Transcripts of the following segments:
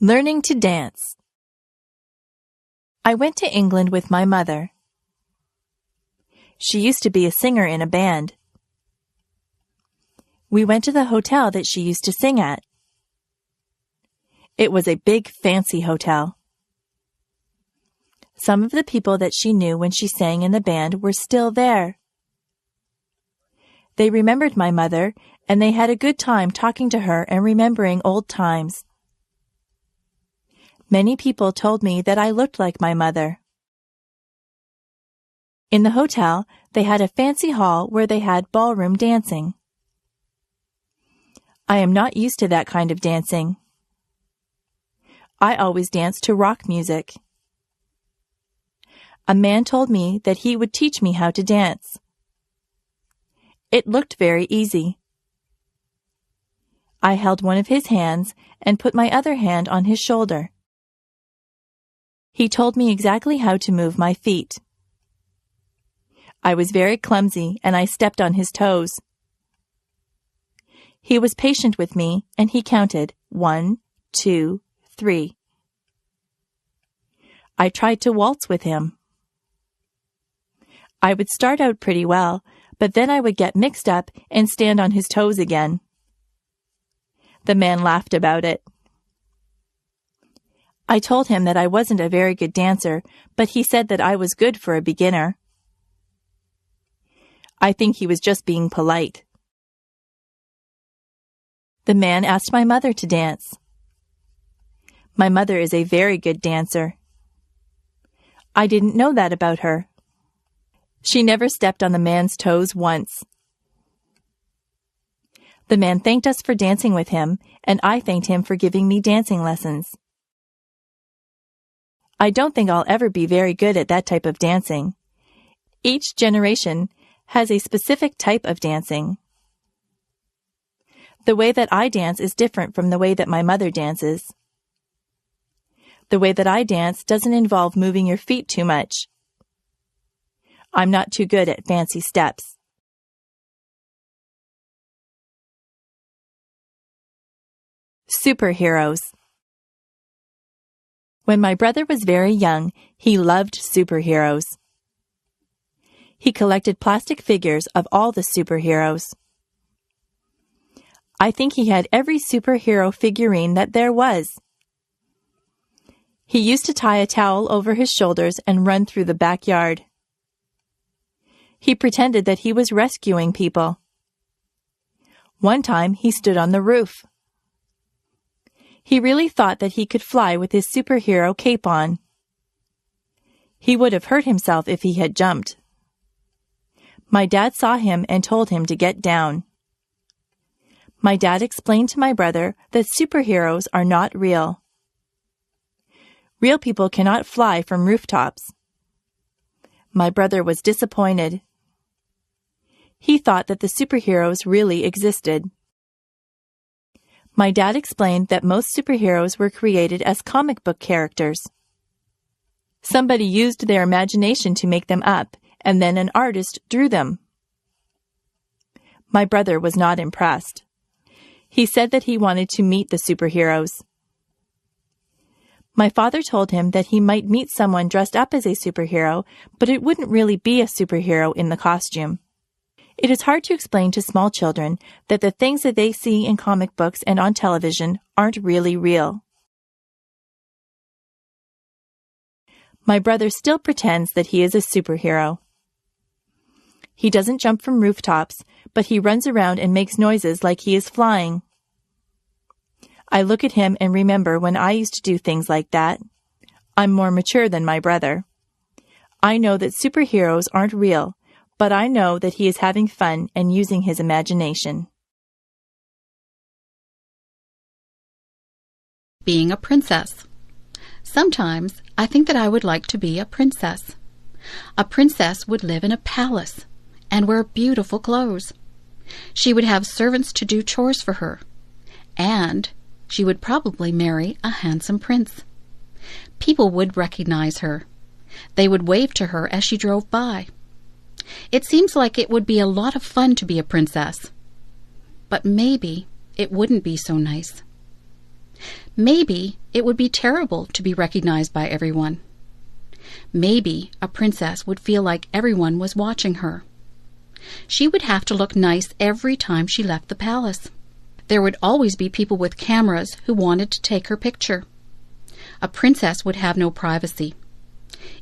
Learning to dance. I went to England with my mother. She used to be a singer in a band. We went to the hotel that she used to sing at. It was a big, fancy hotel. Some of the people that she knew when she sang in the band were still there. They remembered my mother, and they had a good time talking to her and remembering old times. Many people told me that I looked like my mother. In the hotel, they had a fancy hall where they had ballroom dancing. I am not used to that kind of dancing. I always dance to rock music. A man told me that he would teach me how to dance. It looked very easy. I held one of his hands and put my other hand on his shoulder. He told me exactly how to move my feet. I was very clumsy and I stepped on his toes. He was patient with me and he counted 1, 2, 3. I tried to waltz with him. I would start out pretty well, but then I would get mixed up and stand on his toes again. The man laughed about it. I told him that I wasn't a very good dancer, but he said that I was good for a beginner. I think he was just being polite. The man asked my mother to dance. My mother is a very good dancer. I didn't know that about her. She never stepped on the man's toes once. The man thanked us for dancing with him, and I thanked him for giving me dancing lessons. I don't think I'll ever be very good at that type of dancing. Each generation has a specific type of dancing. The way that I dance is different from the way that my mother dances. The way that I dance doesn't involve moving your feet too much. I'm not too good at fancy steps. Superheroes. When my brother was very young, he loved superheroes. He collected plastic figures of all the superheroes. I think he had every superhero figurine that there was. He used to tie a towel over his shoulders and run through the backyard. He pretended that he was rescuing people. One time he stood on the roof. He really thought that he could fly with his superhero cape on. He would have hurt himself if he had jumped. My dad saw him and told him to get down. My dad explained to my brother that superheroes are not real. Real people cannot fly from rooftops. My brother was disappointed. He thought that the superheroes really existed. My dad explained that most superheroes were created as comic book characters. Somebody used their imagination to make them up, and then an artist drew them. My brother was not impressed. He said that he wanted to meet the superheroes. My father told him that he might meet someone dressed up as a superhero, but it wouldn't really be a superhero in the costume. It is hard to explain to small children that the things that they see in comic books and on television aren't really real. My brother still pretends that he is a superhero. He doesn't jump from rooftops, but he runs around and makes noises like he is flying. I look at him and remember when I used to do things like that. I'm more mature than my brother. I know that superheroes aren't real, but I know that he is having fun and using his imagination. Being a princess. Sometimes I think that I would like to be a princess. A princess would live in a palace and wear beautiful clothes. She would have servants to do chores for her, and she would probably marry a handsome prince. People would recognize her. They would wave to her as she drove by. It seems like it would be a lot of fun to be a princess. But maybe it wouldn't be so nice. Maybe it would be terrible to be recognized by everyone. Maybe a princess would feel like everyone was watching her. She would have to look nice every time she left the palace. There would always be people with cameras who wanted to take her picture. A princess would have no privacy.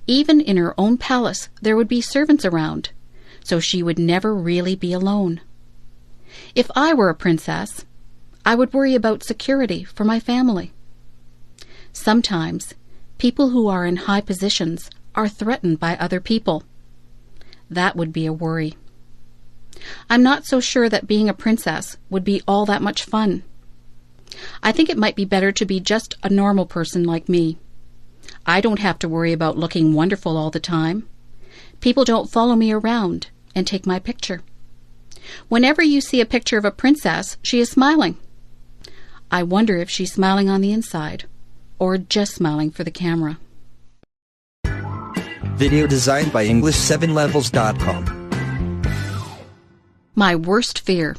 Even in her own palace there would be servants around, so she would never really be alone. If I were a princess, I would worry about security for my family. Sometimes, people who are in high positions are threatened by other people. That would be a worry. I'm not so sure that being a princess would be all that much fun. I think it might be better to be just a normal person like me. I don't have to worry about looking wonderful all the time. People don't follow me around and take my picture. Whenever you see a picture of a princess, she is smiling. I wonder if she's smiling on the inside, or just smiling for the camera. Video designed by English7levels.com. My worst fear.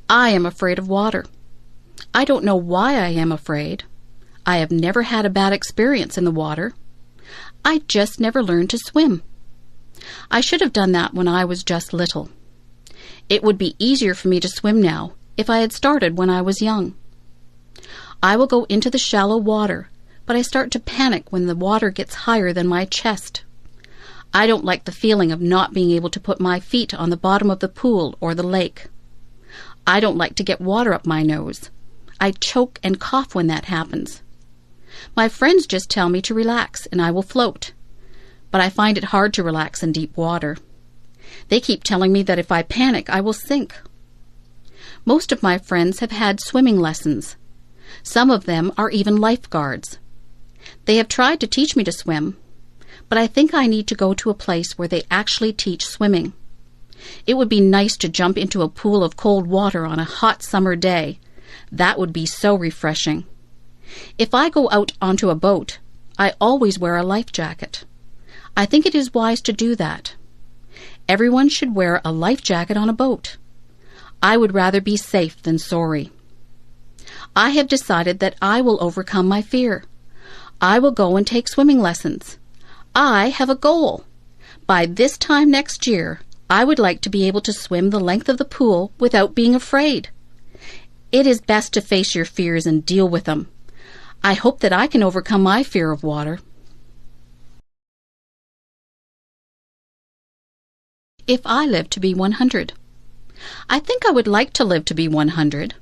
I am afraid of water. I don't know why I am afraid. I have never had a bad experience in the water. I just never learned to swim. I should have done that when I was just little. It would be easier for me to swim now if I had started when I was young. I will go into the shallow water, but I start to panic when the water gets higher than my chest. I don't like the feeling of not being able to put my feet on the bottom of the pool or the lake. I don't like to get water up my nose. I choke and cough when that happens. My friends just tell me to relax and I will float, but I find it hard to relax in deep water. They keep telling me that if I panic, I will sink. Most of my friends have had swimming lessons. Some of them are even lifeguards. They have tried to teach me to swim, but I think I need to go to a place where they actually teach swimming. It would be nice to jump into a pool of cold water on a hot summer day. That would be so refreshing. If I go out onto a boat, I always wear a life jacket. I think it is wise to do that. Everyone should wear a life jacket on a boat. I would rather be safe than sorry. I have decided that I will overcome my fear. I will go and take swimming lessons. I have a goal. By this time next year, I would like to be able to swim the length of the pool without being afraid. It is best to face your fears and deal with them. I hope that I can overcome my fear of water. If I live to be 100. I think I would like to live to be 100.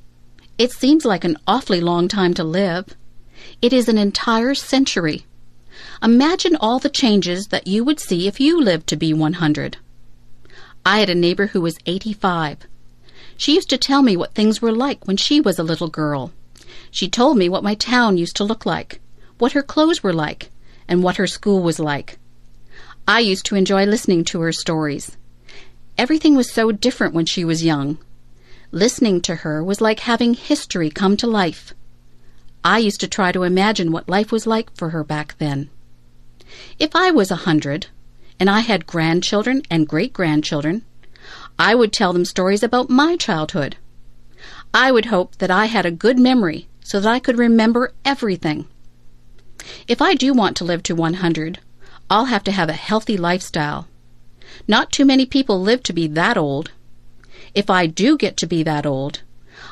It seems like an awfully long time to live. It is an entire century. Imagine all the changes that you would see if you lived to be 100. I had a neighbor who was 85. She used to tell me what things were like when she was a little girl. She told me what my town used to look like, what her clothes were like, and what her school was like. I used to enjoy listening to her stories. Everything was so different when she was young. Listening to her was like having history come to life. I used to try to imagine what life was like for her back then. If I was 100, and I had grandchildren and great-grandchildren, I would tell them stories about my childhood. I would hope that I had a good memory so that I could remember everything. If I do want to live to 100, I'll have to have a healthy lifestyle. Not too many people live to be that old. If I do get to be that old,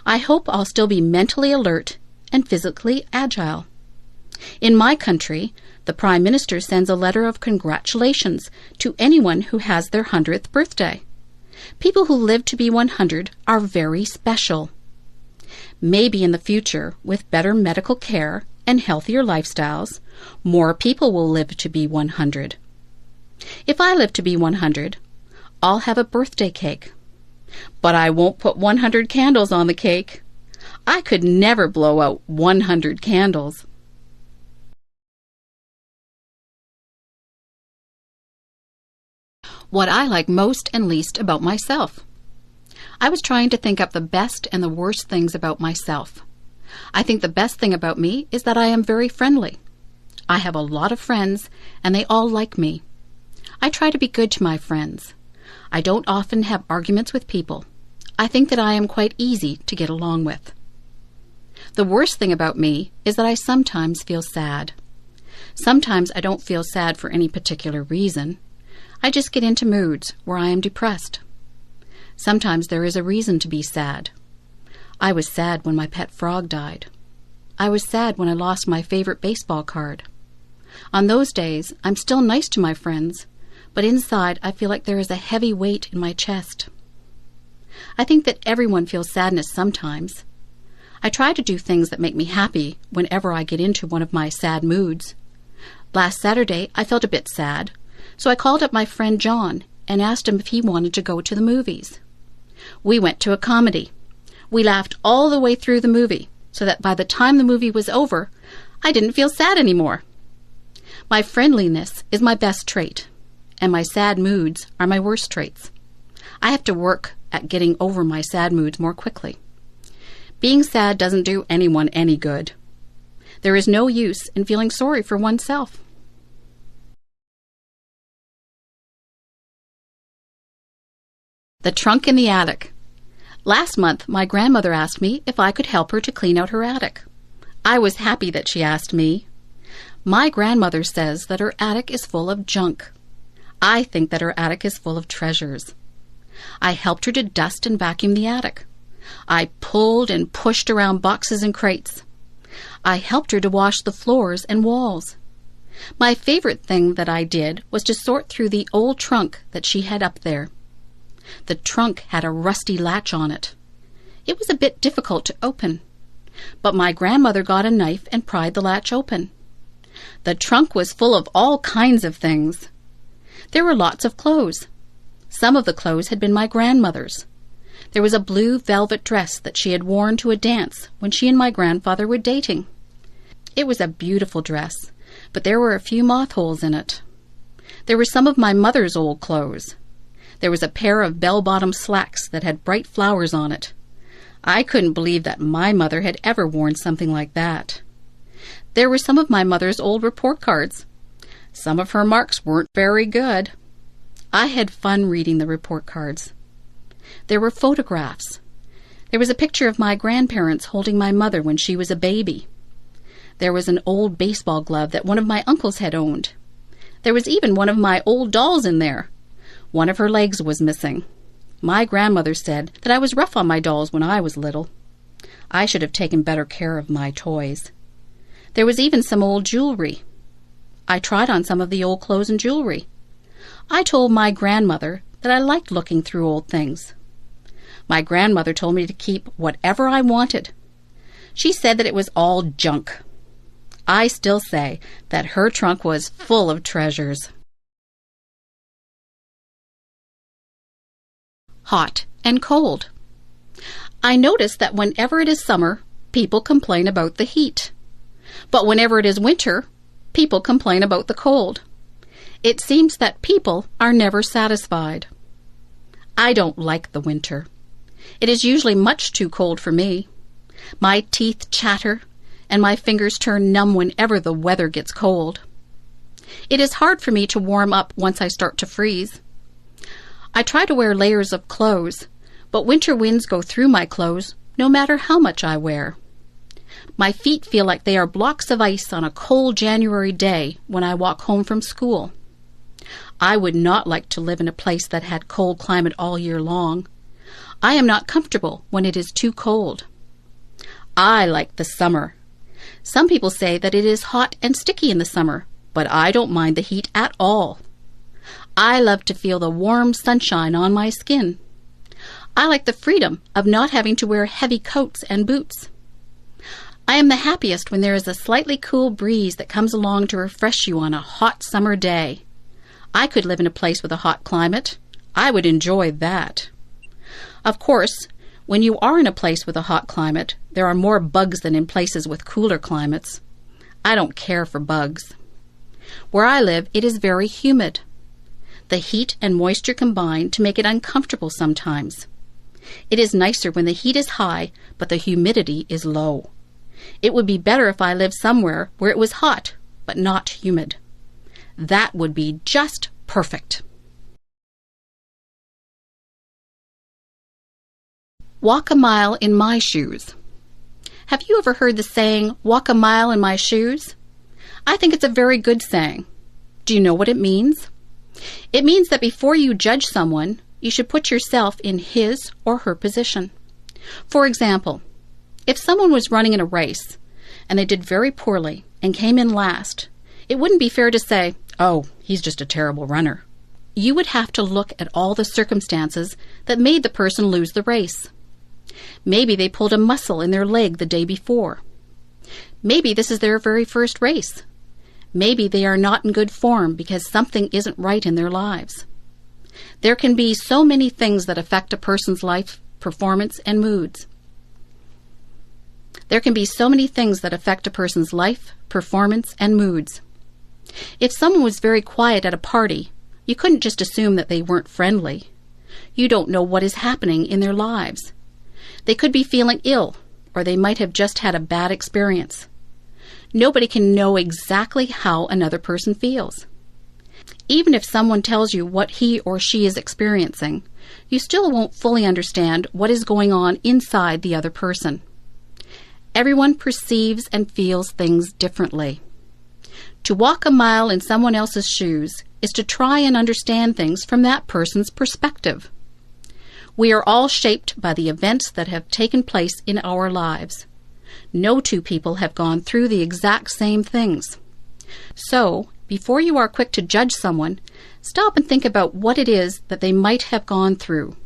I hope I'll still be mentally alert and physically agile. In my country, the Prime Minister sends a letter of congratulations to anyone who has their 100th birthday. People who live to be 100 are very special. Maybe in the future, with better medical care and healthier lifestyles, more people will live to be 100. If I live to be 100, I'll have a birthday cake. But I won't put 100 candles on the cake. I could never blow out 100 candles. What I like most and least about myself. I was trying to think up the best and the worst things about myself. I think the best thing about me is that I am very friendly. I have a lot of friends, and they all like me. I try to be good to my friends. I don't often have arguments with people. I think that I am quite easy to get along with. The worst thing about me is that I sometimes feel sad. Sometimes I don't feel sad for any particular reason. I just get into moods where I am depressed. Sometimes there is a reason to be sad. I was sad when my pet frog died. I was sad when I lost my favorite baseball card. On those days, I'm still nice to my friends, but inside I feel like there is a heavy weight in my chest. I think that everyone feels sadness sometimes. I try to do things that make me happy whenever I get into one of my sad moods. Last Saturday, I felt a bit sad, so I called up my friend John and asked him if he wanted to go to the movies. We went to a comedy. We laughed all the way through the movie, so that by the time the movie was over, I didn't feel sad anymore. My friendliness is my best trait, and my sad moods are my worst traits. I have to work at getting over my sad moods more quickly. Being sad doesn't do anyone any good. There is no use in feeling sorry for oneself. The trunk in the attic. Last month, my grandmother asked me if I could help her to clean out her attic. I was happy that she asked me. My grandmother says that her attic is full of junk. I think that her attic is full of treasures. I helped her to dust and vacuum the attic. I pulled and pushed around boxes and crates. I helped her to wash the floors and walls. My favorite thing that I did was to sort through the old trunk that she had up there. The trunk had a rusty latch on it. It was a bit difficult to open, but my grandmother got a knife and pried the latch open. The trunk was full of all kinds of things. There were lots of clothes. Some of the clothes had been my grandmother's. There was a blue velvet dress that she had worn to a dance when she and my grandfather were dating. It was a beautiful dress, but there were a few moth holes in it. There were some of my mother's old clothes. There was a pair of bell-bottom slacks that had bright flowers on it. I couldn't believe that my mother had ever worn something like that. There were some of my mother's old report cards. Some of her marks weren't very good. I had fun reading the report cards. There were photographs. There was a picture of my grandparents holding my mother when she was a baby. There was an old baseball glove that one of my uncles had owned. There was even one of my old dolls in there. One of her legs was missing. My grandmother said that I was rough on my dolls when I was little. I should have taken better care of my toys. There was even some old jewelry. I tried on some of the old clothes and jewelry. I told my grandmother that I liked looking through old things. My grandmother told me to keep whatever I wanted. She said that it was all junk. I still say that her trunk was full of treasures. Hot and cold. I notice that whenever it is summer, people complain about the heat. But whenever it is winter, people complain about the cold. It seems that people are never satisfied. I don't like the winter. It is usually much too cold for me. My teeth chatter, and my fingers turn numb whenever the weather gets cold. It is hard for me to warm up once I start to freeze. I try to wear layers of clothes, but winter winds go through my clothes no matter how much I wear. My feet feel like they are blocks of ice on a cold January day when I walk home from school. I would not like to live in a place that had cold climate all year long. I am not comfortable when it is too cold. I like the summer. Some people say that it is hot and sticky in the summer, but I don't mind the heat at all. I love to feel the warm sunshine on my skin. I like the freedom of not having to wear heavy coats and boots. I am the happiest when there is a slightly cool breeze that comes along to refresh you on a hot summer day. I could live in a place with a hot climate. I would enjoy that. Of course, when you are in a place with a hot climate, there are more bugs than in places with cooler climates. I don't care for bugs. Where I live, it is very humid. The heat and moisture combine to make it uncomfortable sometimes. It is nicer when the heat is high, but the humidity is low. It would be better if I lived somewhere where it was hot, but not humid. That would be just perfect. Walk a mile in my shoes. Have you ever heard the saying, "Walk a mile in my shoes"? I think it's a very good saying. Do you know what it means? It means that before you judge someone, you should put yourself in his or her position. For example, if someone was running in a race and they did very poorly and came in last, it wouldn't be fair to say, "Oh, he's just a terrible runner." You would have to look at all the circumstances that made the person lose the race. Maybe they pulled a muscle in their leg the day before. Maybe this is their very first race. Maybe they are not in good form because something isn't right in their lives. There can be so many things that affect a person's life, performance, and moods. There can be so many things that affect a person's life, performance, and moods. If someone was very quiet at a party, you couldn't just assume that they weren't friendly. You don't know what is happening in their lives. They could be feeling ill, or they might have just had a bad experience. Nobody can know exactly how another person feels. Even if someone tells you what he or she is experiencing, you still won't fully understand what is going on inside the other person. Everyone perceives and feels things differently. To walk a mile in someone else's shoes is to try and understand things from that person's perspective. We are all shaped by the events that have taken place in our lives. No two people have gone through the exact same things. So, before you are quick to judge someone, stop and think about what it is that they might have gone through.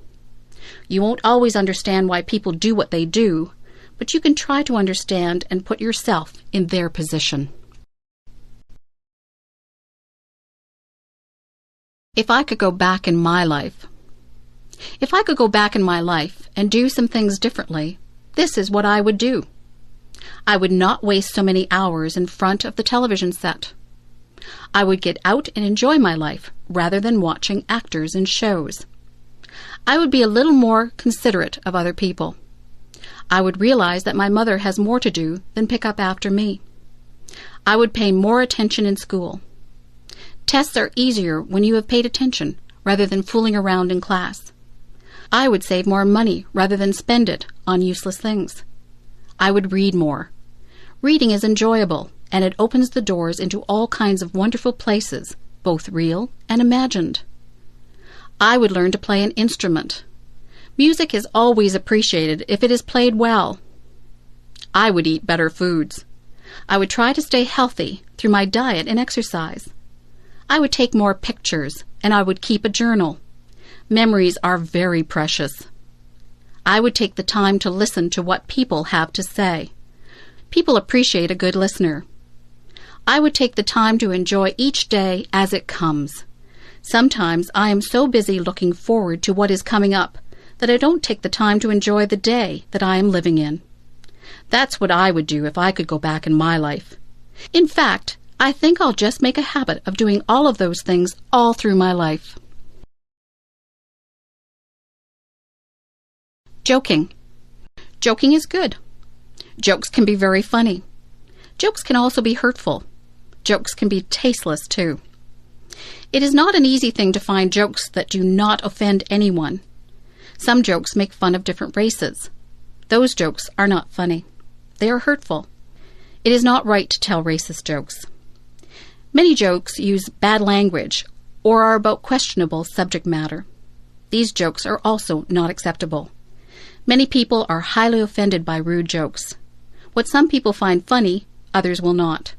You won't always understand why people do what they do, but you can try to understand and put yourself in their position. If I could go back in my life. If I could go back in my life and do some things differently, this is what I would do. I would not waste so many hours in front of the television set. I would get out and enjoy my life rather than watching actors in shows. I would be a little more considerate of other people. I would realize that my mother has more to do than pick up after me. I would pay more attention in school. Tests are easier when you have paid attention rather than fooling around in class. I would save more money rather than spend it on useless things. I would read more. Reading is enjoyable, and it opens the doors into all kinds of wonderful places, both real and imagined. I would learn to play an instrument. Music is always appreciated if it is played well. I would eat better foods. I would try to stay healthy through my diet and exercise. I would take more pictures, and I would keep a journal. Memories are very precious. I would take the time to listen to what people have to say. People appreciate a good listener. I would take the time to enjoy each day as it comes. Sometimes I am so busy looking forward to what is coming up that I don't take the time to enjoy the day that I am living in. That's what I would do if I could go back in my life. In fact, I think I'll just make a habit of doing all of those things all through my life. Joking. Joking is good. Jokes can be very funny. Jokes can also be hurtful. Jokes can be tasteless too. It is not an easy thing to find jokes that do not offend anyone. Some jokes make fun of different races. Those jokes are not funny. They are hurtful. It is not right to tell racist jokes. Many jokes use bad language or are about questionable subject matter. These jokes are also not acceptable. Many people are highly offended by rude jokes. What some people find funny, others will not.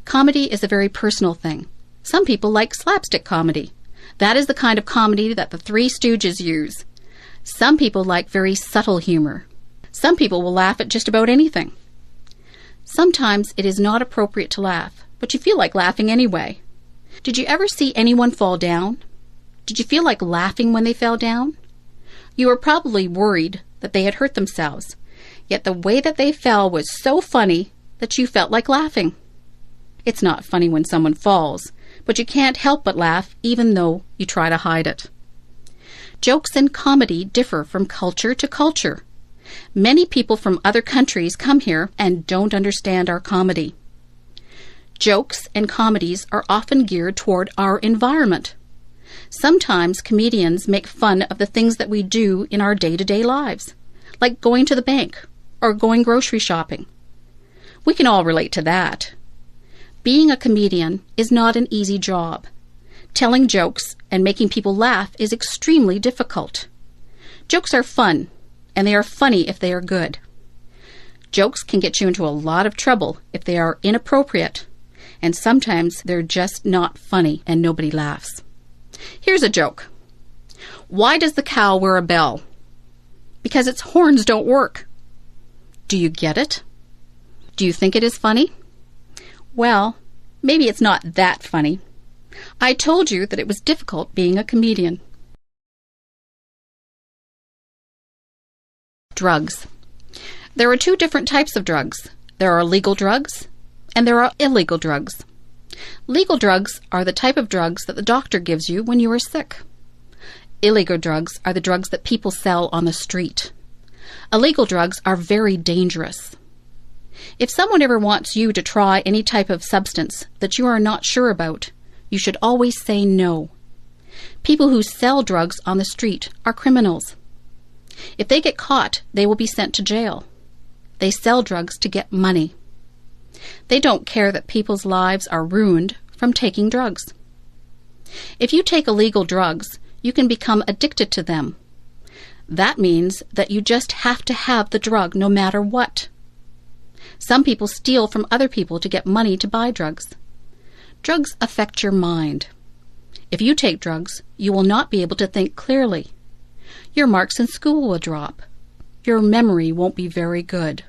Comedy is a very personal thing. Some people like slapstick comedy. That is the kind of comedy that the Three Stooges use. Some people like very subtle humor. Some people will laugh at just about anything. Sometimes it is not appropriate to laugh, but you feel like laughing anyway. Did you ever see anyone fall down? Did you feel like laughing when they fell down? You were probably worried that they had hurt themselves, yet the way that they fell was so funny that you felt like laughing. It's not funny when someone falls, but you can't help but laugh even though you try to hide it. Jokes and comedy differ from culture to culture. Many people from other countries come here and don't understand our comedy. Jokes and comedies are often geared toward our environment. Sometimes comedians make fun of the things that we do in our day-to-day lives, like going to the bank, or going grocery shopping. We can all relate to that. Being a comedian is not an easy job. Telling jokes and making people laugh is extremely difficult. Jokes are fun, and they are funny if they are good. Jokes can get you into a lot of trouble if they are inappropriate, and sometimes they're just not funny and nobody laughs. Here's a joke. Why does the cow wear a bell? Because its horns don't work. Do you get it? Do you think it is funny? Well, maybe it's not that funny. I told you that it was difficult being a comedian. Drugs. There are two different types of drugs. There are legal drugs and there are illegal drugs. Legal drugs are the type of drugs that the doctor gives you when you are sick. Illegal drugs are the drugs that people sell on the street. Illegal drugs are very dangerous. If someone ever wants you to try any type of substance that you are not sure about, you should always say no. People who sell drugs on the street are criminals. If they get caught, they will be sent to jail. They sell drugs to get money. They don't care that people's lives are ruined from taking drugs. If you take illegal drugs, you can become addicted to them. That means that you just have to have the drug no matter what. Some people steal from other people to get money to buy drugs. Drugs affect your mind. If you take drugs, you will not be able to think clearly. Your marks in school will drop. Your memory won't be very good.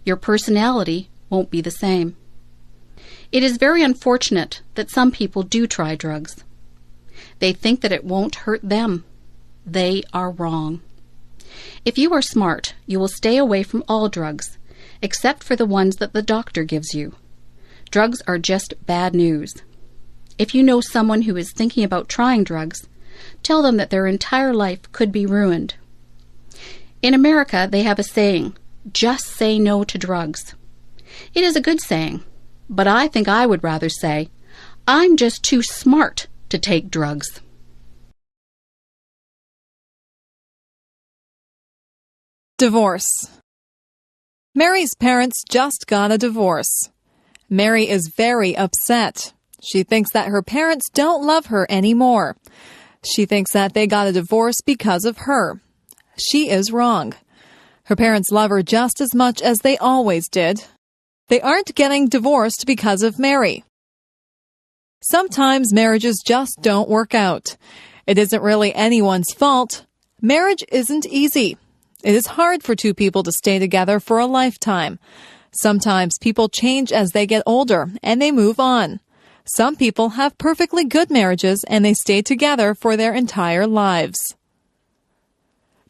Your personality won't be the same. It is very unfortunate that some people do try drugs. They think that it won't hurt them. They are wrong. If you are smart, you will stay away from all drugs, except for the ones that the doctor gives you. Drugs are just bad news. If you know someone who is thinking about trying drugs, tell them that their entire life could be ruined. In America, they have a saying, just say no to drugs. It is a good saying, but I think I would rather say, I'm just too smart to take drugs. Divorce. Mary's parents just got a divorce. Mary is very upset. She thinks that her parents don't love her anymore. She thinks that they got a divorce because of her. She is wrong. Her parents love her just as much as they always did. They aren't getting divorced because of Mary. Sometimes marriages just don't work out. It isn't really anyone's fault. Marriage isn't easy. It is hard for two people to stay together for a lifetime. Sometimes people change as they get older and they move on. Some people have perfectly good marriages and they stay together for their entire lives.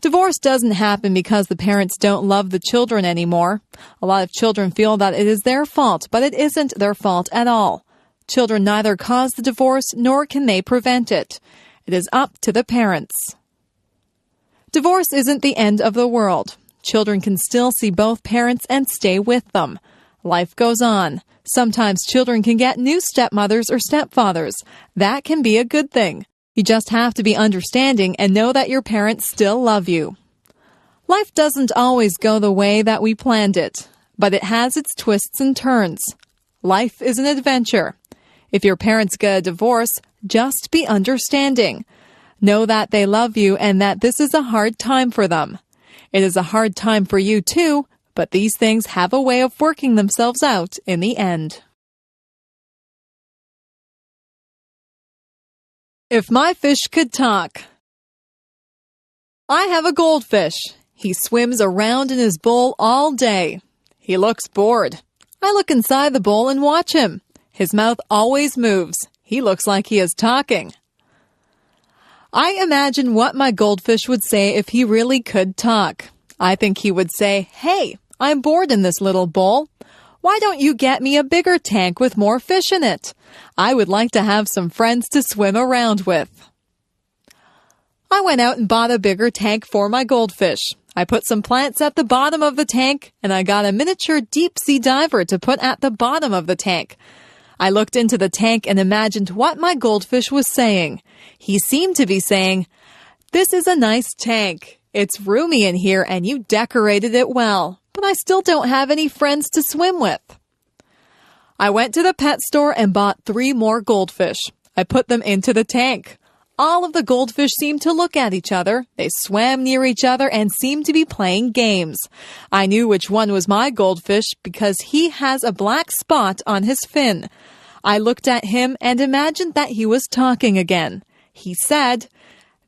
Divorce doesn't happen because the parents don't love the children anymore. A lot of children feel that it is their fault, but it isn't their fault at all. Children neither cause the divorce nor can they prevent it. It is up to the parents. Divorce isn't the end of the world. Children can still see both parents and stay with them. Life goes on. Sometimes children can get new stepmothers or stepfathers. That can be a good thing. You just have to be understanding and know that your parents still love you. Life doesn't always go the way that we planned it, but it has its twists and turns. Life is an adventure. If your parents get a divorce, just be understanding. Know that they love you and that this is a hard time for them. It is a hard time for you too, but these things have a way of working themselves out in the end. If my fish could talk. I have a goldfish. He swims around in his bowl all day. He looks bored. I look inside the bowl and watch him. His mouth always moves. He looks like he is talking. I imagine what my goldfish would say if he really could talk. I think he would say, "Hey, I'm bored in this little bowl. Why don't you get me a bigger tank with more fish in it? I would like to have some friends to swim around with." I went out and bought a bigger tank for my goldfish. I put some plants at the bottom of the tank, and I got a miniature deep-sea diver to put at the bottom of the tank. I looked into the tank and imagined what my goldfish was saying. He seemed to be saying, "This is a nice tank. It's roomy in here and you decorated it well, but I still don't have any friends to swim with. I went to the pet store and bought 3 more goldfish. I put them into the tank. All of the goldfish seemed to look at each other. They swam near each other and seemed to be playing games. I knew which one was my goldfish because he has a black spot on his fin. I looked at him and imagined that he was talking again. He said,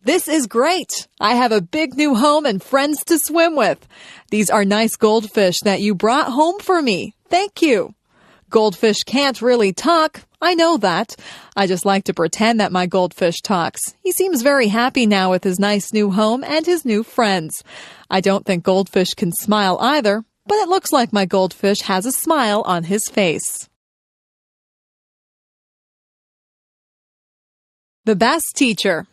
"This is great. I have a big new home and friends to swim with. These are nice goldfish that you brought home for me. Thank you." Goldfish can't really talk. I know that. I just like to pretend that my goldfish talks. He seems very happy now with his nice new home and his new friends. I don't think goldfish can smile either, but it looks like my goldfish has a smile on his face. The best teacher.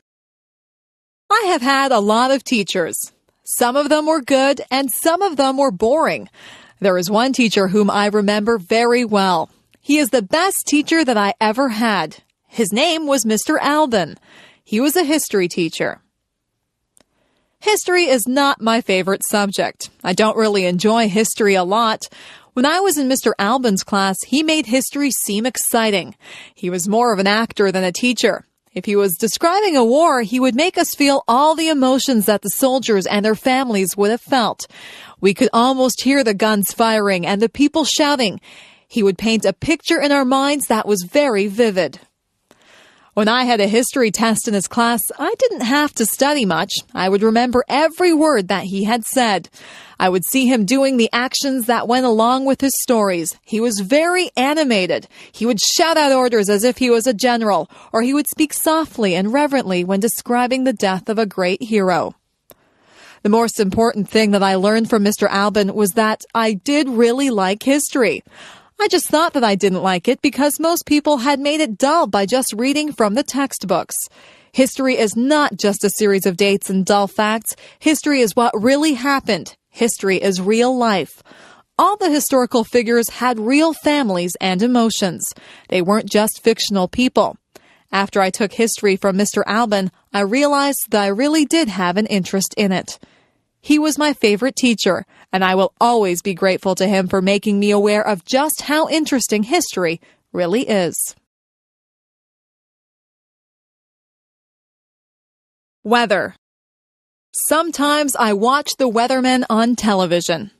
I have had a lot of teachers. Some of them were good and some of them were boring. There is one teacher whom I remember very well. He is the best teacher that I ever had. His name was Mr. Alban. He was a history teacher. History is not my favorite subject. I don't really enjoy history a lot. When I was in Mr. Alban's class, he made history seem exciting. He was more of an actor than a teacher. If he was describing a war, he would make us feel all the emotions that the soldiers and their families would have felt. We could almost hear the guns firing and the people shouting. He would paint a picture in our minds that was very vivid. When I had a history test in his class, I didn't have to study much. I would remember every word that he had said. I would see him doing the actions that went along with his stories. He was very animated. He would shout out orders as if he was a general, or he would speak softly and reverently when describing the death of a great hero. The most important thing that I learned from Mr. Alban was that I did really like history. I just thought that I didn't like it because most people had made it dull by just reading from the textbooks. History is not just a series of dates and dull facts. History is what really happened. History is real life. All the historical figures had real families and emotions. They weren't just fictional people. After I took history from Mr. Alban, I realized that I really did have an interest in it. He was my favorite teacher, and I will always be grateful to him for making me aware of just how interesting history really is. Weather. Sometimes I watch the weathermen on television.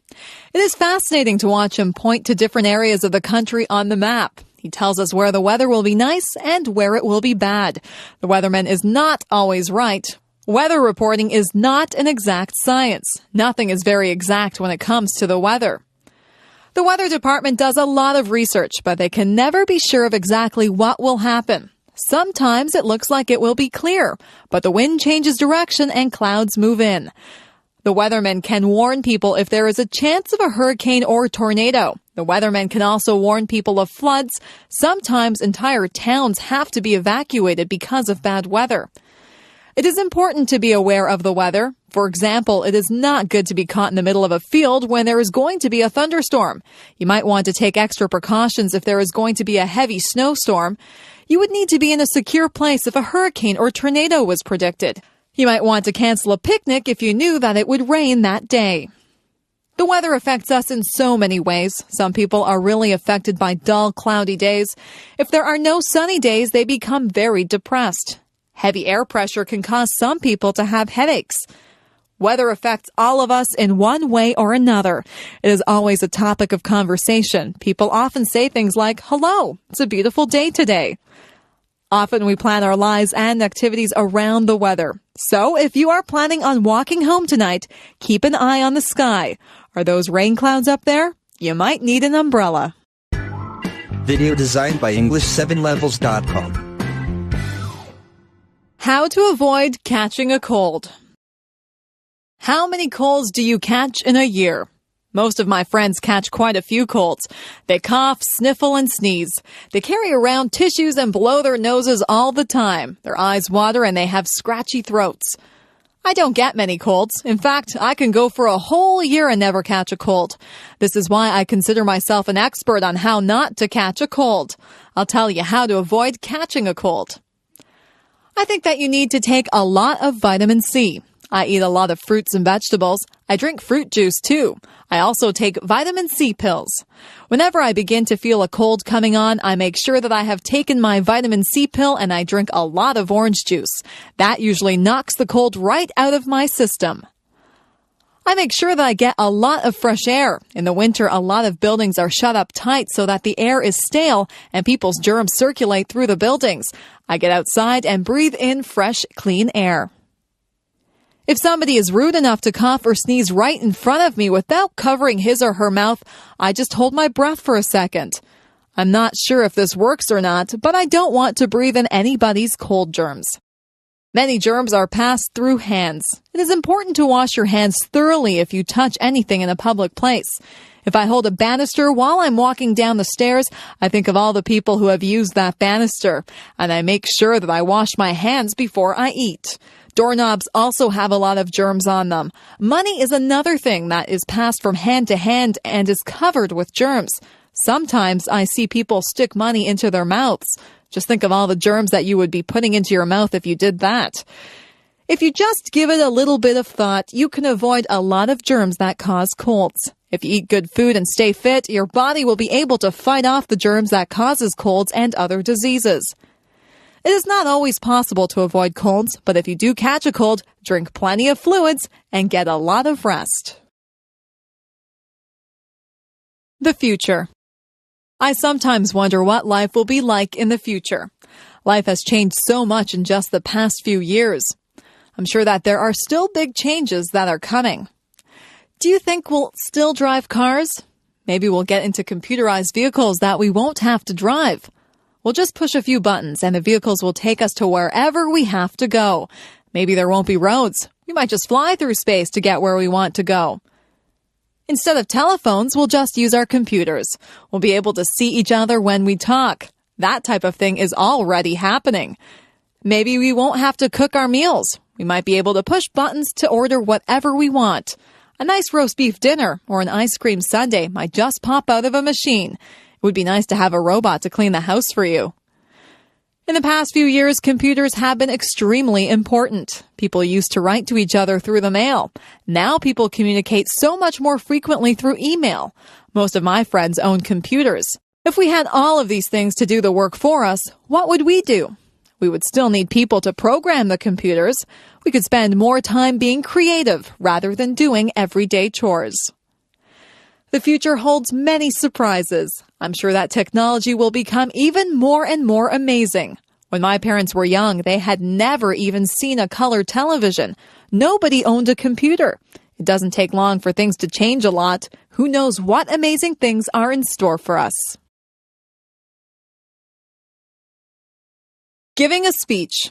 It is fascinating to watch him point to different areas of the country on the map. He tells us where the weather will be nice and where it will be bad. The weatherman is not always right. Weather reporting is not an exact science. Nothing is very exact when it comes to the weather. The weather department does a lot of research, but they can never be sure of exactly what will happen. Sometimes it looks like it will be clear, but the wind changes direction and clouds move in. The weathermen can warn people if there is a chance of a hurricane or tornado. The weathermen can also warn people of floods. Sometimes entire towns have to be evacuated because of bad weather. It is important to be aware of the weather. For example, it is not good to be caught in the middle of a field when there is going to be a thunderstorm. You might want to take extra precautions if there is going to be a heavy snowstorm. You would need to be in a secure place if a hurricane or tornado was predicted. You might want to cancel a picnic if you knew that it would rain that day. The weather affects us in so many ways. Some people are really affected by dull, cloudy days. If there are no sunny days, they become very depressed. Heavy air pressure can cause some people to have headaches. Weather affects all of us in one way or another. It is always a topic of conversation. People often say things like, "Hello, it's a beautiful day today." Often we plan our lives and activities around the weather. So if you are planning on walking home tonight, keep an eye on the sky. Are those rain clouds up there? You might need an umbrella. Video designed by English7levels.com. How to avoid catching a cold. How many colds do you catch in a year? Most of my friends catch quite a few colds. They cough, sniffle, and sneeze. They carry around tissues and blow their noses all the time. Their eyes water and they have scratchy throats. I don't get many colds. In fact, I can go for a whole year and never catch a cold. This is why I consider myself an expert on how not to catch a cold. I'll tell you how to avoid catching a cold. I think that you need to take a lot of vitamin C. I eat a lot of fruits and vegetables. I drink fruit juice too. I also take vitamin C pills. Whenever I begin to feel a cold coming on, I make sure that I have taken my vitamin C pill and I drink a lot of orange juice. That usually knocks the cold right out of my system. I make sure that I get a lot of fresh air. In the winter, a lot of buildings are shut up tight so that the air is stale and people's germs circulate through the buildings. I get outside and breathe in fresh, clean air. If somebody is rude enough to cough or sneeze right in front of me without covering his or her mouth, I just hold my breath for a second. I'm not sure if this works or not, but I don't want to breathe in anybody's cold germs. Many germs are passed through hands. It is important to wash your hands thoroughly if you touch anything in a public place. If I hold a banister while I'm walking down the stairs, I think of all the people who have used that banister, and I make sure that I wash my hands before I eat. Doorknobs also have a lot of germs on them. Money is another thing that is passed from hand to hand and is covered with germs. Sometimes I see people stick money into their mouths. Just think of all the germs that you would be putting into your mouth if you did that. If you just give it a little bit of thought, you can avoid a lot of germs that cause colds. If you eat good food and stay fit, your body will be able to fight off the germs that causes colds and other diseases. It is not always possible to avoid colds, but if you do catch a cold, drink plenty of fluids and get a lot of rest. The future. I sometimes wonder what life will be like in the future. Life has changed so much in just the past few years. I'm sure that there are still big changes that are coming. Do you think we'll still drive cars? Maybe we'll get into computerized vehicles that we won't have to drive. We'll just push a few buttons and the vehicles will take us to wherever we have to go. Maybe there won't be roads. We might just fly through space to get where we want to go. Instead of telephones, we'll just use our computers. We'll be able to see each other when we talk. That type of thing is already happening. Maybe we won't have to cook our meals. We might be able to push buttons to order whatever we want. A nice roast beef dinner or an ice cream sundae might just pop out of a machine. It would be nice to have a robot to clean the house for you. In the past few years, computers have been extremely important. People used to write to each other through the mail. Now people communicate so much more frequently through email. Most of my friends own computers. If we had all of these things to do the work for us, what would we do? We would still need people to program the computers. We could spend more time being creative rather than doing everyday chores. The future holds many surprises. I'm sure that technology will become even more and more amazing. When my parents were young, they had never even seen a color television. Nobody owned a computer. It doesn't take long for things to change a lot. Who knows what amazing things are in store for us? Giving a speech.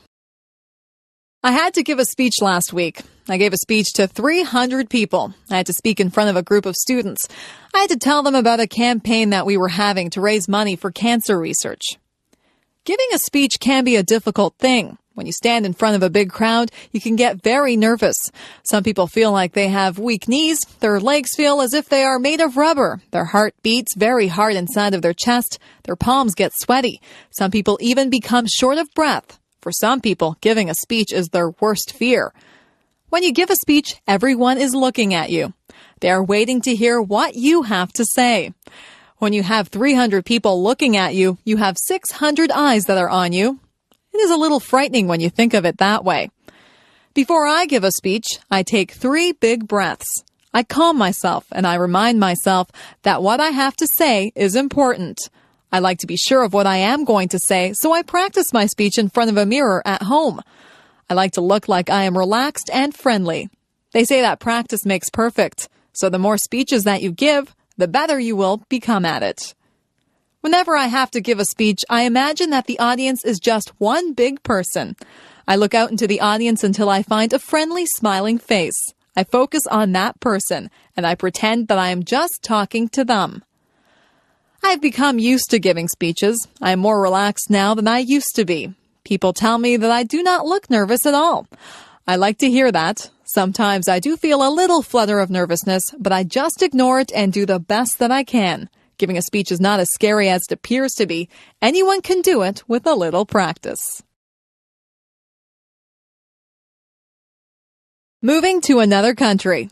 I had to give a speech last week. I gave a speech to 300 people. I had to speak in front of a group of students. I had to tell them about a campaign that we were having to raise money for cancer research. Giving a speech can be a difficult thing. When you stand in front of a big crowd, you can get very nervous. Some people feel like they have weak knees. Their legs feel as if they are made of rubber. Their heart beats very hard inside of their chest. Their palms get sweaty. Some people even become short of breath. For some people, giving a speech is their worst fear. When you give a speech, everyone is looking at you. They are waiting to hear what you have to say. When you have 300 people looking at you, you have 600 eyes that are on you. It is a little frightening when you think of it that way. Before I give a speech, I take 3 big breaths. I calm myself and I remind myself that what I have to say is important. I like to be sure of what I am going to say, so I practice my speech in front of a mirror at home. I like to look like I am relaxed and friendly. They say that practice makes perfect, so the more speeches that you give, the better you will become at it. Whenever I have to give a speech, I imagine that the audience is just one big person. I look out into the audience until I find a friendly, smiling face. I focus on that person, and I pretend that I am just talking to them. I've become used to giving speeches. I am more relaxed now than I used to be. People tell me that I do not look nervous at all. I like to hear that. Sometimes I do feel a little flutter of nervousness, but I just ignore it and do the best that I can. Giving a speech is not as scary as it appears to be. Anyone can do it with a little practice. Moving to another country.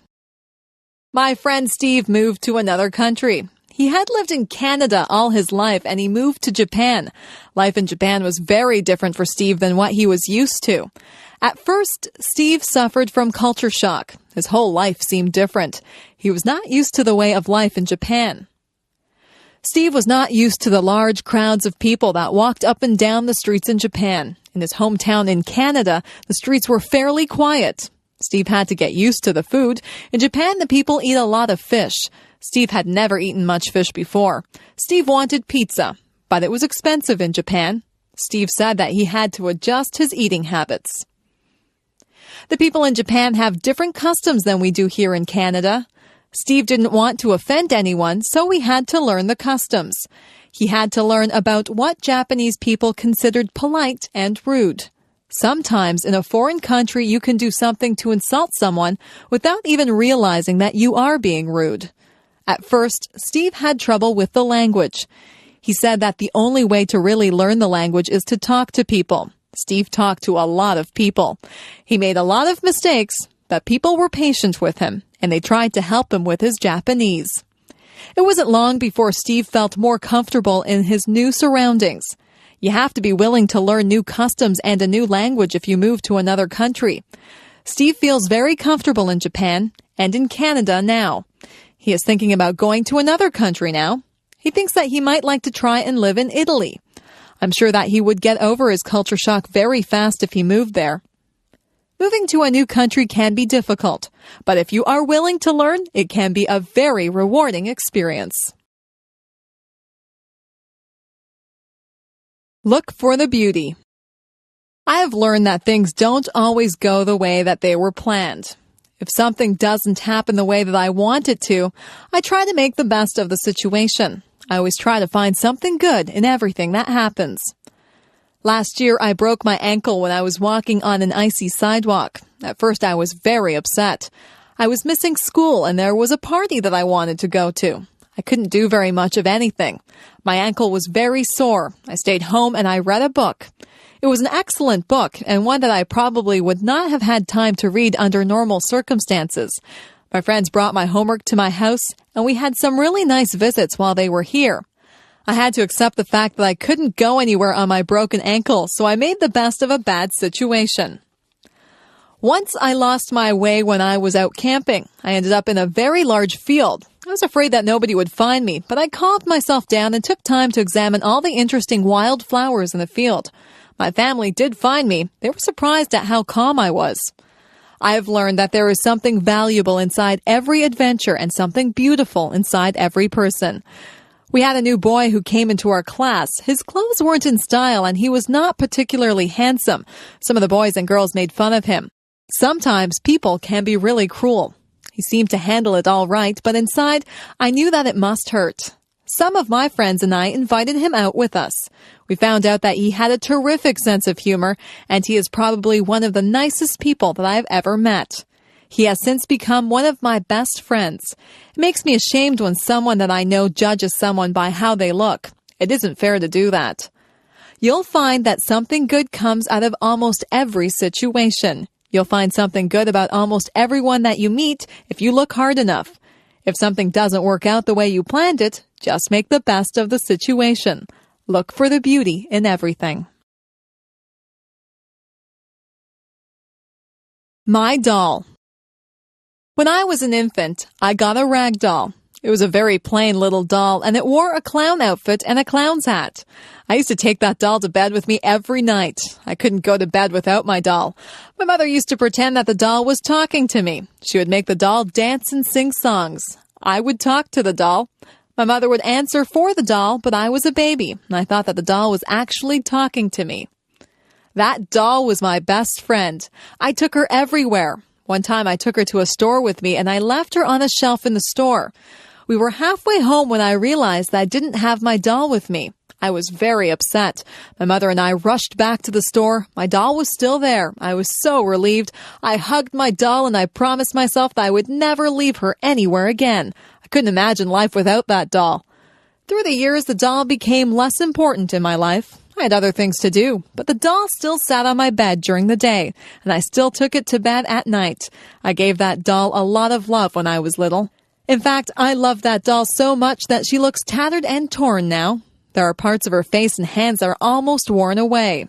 My friend Steve moved to another country. He had lived in Canada all his life and he moved to Japan. Life in Japan was very different for Steve than what he was used to. At first, Steve suffered from culture shock. His whole life seemed different. He was not used to the way of life in Japan. Steve was not used to the large crowds of people that walked up and down the streets in Japan. In his hometown in Canada, the streets were fairly quiet. Steve had to get used to the food. In Japan, the people eat a lot of fish. Steve had never eaten much fish before. Steve wanted pizza, but it was expensive in Japan. Steve said that he had to adjust his eating habits. The people in Japan have different customs than we do here in Canada. Steve didn't want to offend anyone, so he had to learn the customs. He had to learn about what Japanese people considered polite and rude. Sometimes in a foreign country, you can do something to insult someone without even realizing that you are being rude. At first, Steve had trouble with the language. He said that the only way to really learn the language is to talk to people. Steve talked to a lot of people. He made a lot of mistakes, but people were patient with him, and they tried to help him with his Japanese. It wasn't long before Steve felt more comfortable in his new surroundings. You have to be willing to learn new customs and a new language if you move to another country. Steve feels very comfortable in Japan and in Canada now. He is thinking about going to another country now. He thinks that he might like to try and live in Italy. I'm sure that he would get over his culture shock very fast if he moved there. Moving to a new country can be difficult, but if you are willing to learn, it can be a very rewarding experience. Look for the beauty. I have learned that things don't always go the way that they were planned. If something doesn't happen the way that I want it to, I try to make the best of the situation. I always try to find something good in everything that happens. Last year, I broke my ankle when I was walking on an icy sidewalk. At first, I was very upset. I was missing school and there was a party that I wanted to go to. I couldn't do very much of anything. My ankle was very sore. I stayed home and I read a book. It was an excellent book and one that I probably would not have had time to read under normal circumstances. My friends brought my homework to my house and we had some really nice visits while they were here. I had to accept the fact that I couldn't go anywhere on my broken ankle, so I made the best of a bad situation. Once I lost my way when I was out camping. I ended up in a very large field. I was afraid that nobody would find me, but I calmed myself down and took time to examine all the interesting wild flowers in the field. My family did find me. They were surprised at how calm I was. I have learned that there is something valuable inside every adventure and something beautiful inside every person. We had a new boy who came into our class. His clothes weren't in style and he was not particularly handsome. Some of the boys and girls made fun of him. Sometimes people can be really cruel. He seemed to handle it all right, but inside, I knew that it must hurt. Some of my friends and I invited him out with us. We found out that he had a terrific sense of humor, and he is probably one of the nicest people that I have ever met. He has since become one of my best friends. It makes me ashamed when someone that I know judges someone by how they look. It isn't fair to do that. You'll find that something good comes out of almost every situation. You'll find something good about almost everyone that you meet if you look hard enough. If something doesn't work out the way you planned it, just make the best of the situation. Look for the beauty in everything. My doll. When I was an infant, I got a rag doll. It was a very plain little doll, and it wore a clown outfit and a clown's hat. I used to take that doll to bed with me every night. I couldn't go to bed without my doll. My mother used to pretend that the doll was talking to me. She would make the doll dance and sing songs. I would talk to the doll. My mother would answer for the doll, but I was a baby, and I thought that the doll was actually talking to me. That doll was my best friend. I took her everywhere. One time I took her to a store with me, and I left her on a shelf in the store. We were halfway home when I realized that I didn't have my doll with me. I was very upset. My mother and I rushed back to the store. My doll was still there. I was so relieved. I hugged my doll and I promised myself that I would never leave her anywhere again. I couldn't imagine life without that doll. Through the years, the doll became less important in my life. I had other things to do, but the doll still sat on my bed during the day, and I still took it to bed at night. I gave that doll a lot of love when I was little. In fact, I love that doll so much that she looks tattered and torn now. There are parts of her face and hands that are almost worn away.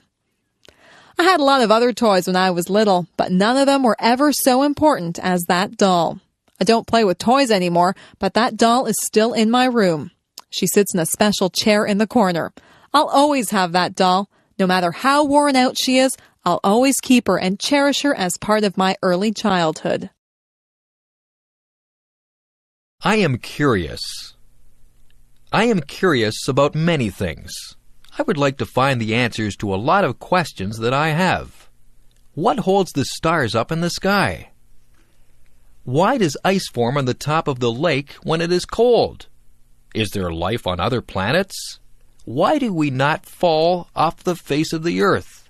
I had a lot of other toys when I was little, but none of them were ever so important as that doll. I don't play with toys anymore, but that doll is still in my room. She sits in a special chair in the corner. I'll always have that doll. No matter how worn out she is, I'll always keep her and cherish her as part of my early childhood. I am curious. I am curious about many things. I would like to find the answers to a lot of questions that I have. What holds the stars up in the sky? Why does ice form on the top of the lake when it is cold? Is there life on other planets? Why do we not fall off the face of the earth?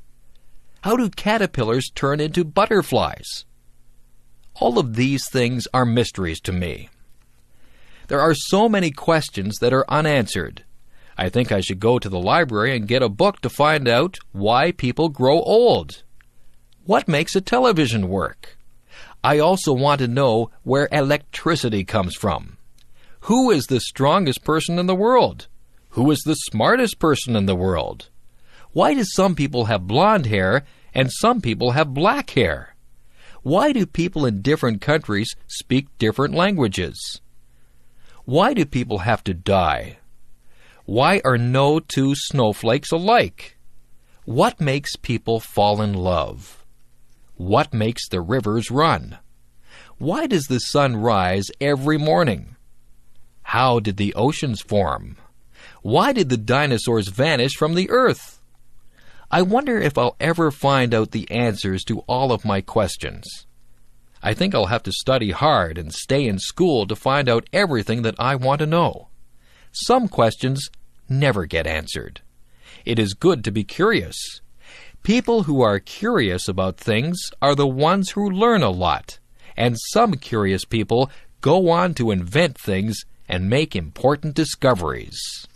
How do caterpillars turn into butterflies? All of these things are mysteries to me. There are so many questions that are unanswered. I think I should go to the library and get a book to find out why people grow old. What makes a television work? I also want to know where electricity comes from. Who is the strongest person in the world? Who is the smartest person in the world? Why do some people have blonde hair and some people have black hair? Why do people in different countries speak different languages? Why do people have to die? Why are no two snowflakes alike? What makes people fall in love? What makes the rivers run? Why does the sun rise every morning? How did the oceans form? Why did the dinosaurs vanish from the earth? I wonder if I'll ever find out the answers to all of my questions. I think I'll have to study hard and stay in school to find out everything that I want to know. Some questions never get answered. It is good to be curious. People who are curious about things are the ones who learn a lot, and some curious people go on to invent things and make important discoveries.